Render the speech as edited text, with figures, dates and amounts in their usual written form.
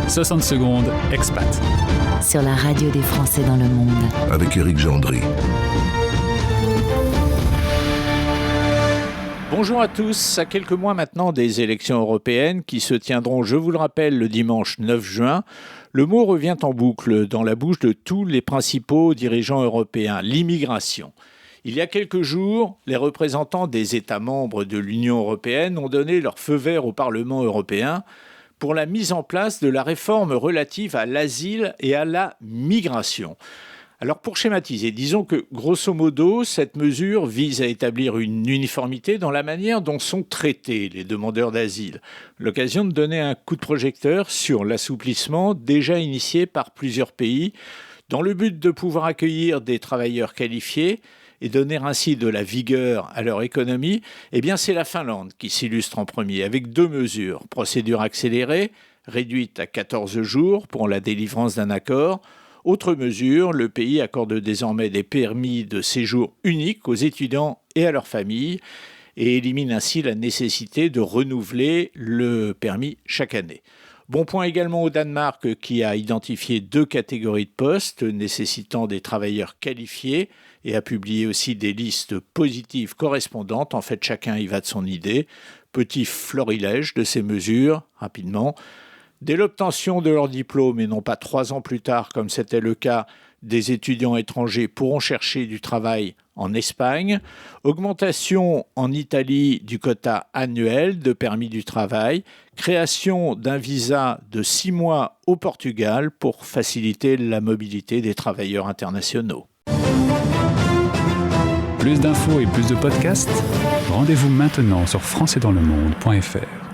60 secondes, expat. Sur la radio des Français dans le monde. Avec Éric Gendry. Bonjour à tous. À quelques mois maintenant des élections européennes qui se tiendront, je vous le rappelle, le dimanche 9 juin, le mot revient en boucle dans la bouche de tous les principaux dirigeants européens, l'immigration. Il y a quelques jours, les représentants des États membres de l'Union européenne ont donné leur feu vert au Parlement européen pour la mise en place de la réforme relative à l'asile et à la migration. Alors pour schématiser, disons que grosso modo, cette mesure vise à établir une uniformité dans la manière dont sont traités les demandeurs d'asile. L'occasion de donner un coup de projecteur sur l'assouplissement déjà initié par plusieurs pays dans le but de pouvoir accueillir des travailleurs qualifiés et donner ainsi de la vigueur à leur économie. Eh bien c'est la Finlande qui s'illustre en premier avec deux mesures. Procédure accélérée, réduite à 14 jours pour la délivrance d'un accord. Autre mesure, le pays accorde désormais des permis de séjour uniques aux étudiants et à leurs familles et élimine ainsi la nécessité de renouveler le permis chaque année. Bon point également au Danemark qui a identifié 2 catégories de postes nécessitant des travailleurs qualifiés et a publié aussi des listes positives correspondantes. En fait, chacun y va de son idée. Petit florilège de ces mesures, rapidement. Dès l'obtention de leur diplôme, et non pas 3 ans plus tard, comme c'était le cas, des étudiants étrangers pourront chercher du travail en Espagne. Augmentation en Italie du quota annuel de permis du travail. Création d'un visa de 6 mois au Portugal pour faciliter la mobilité des travailleurs internationaux. Plus d'infos et plus de podcasts, rendez-vous maintenant sur françaisdanslemonde.fr.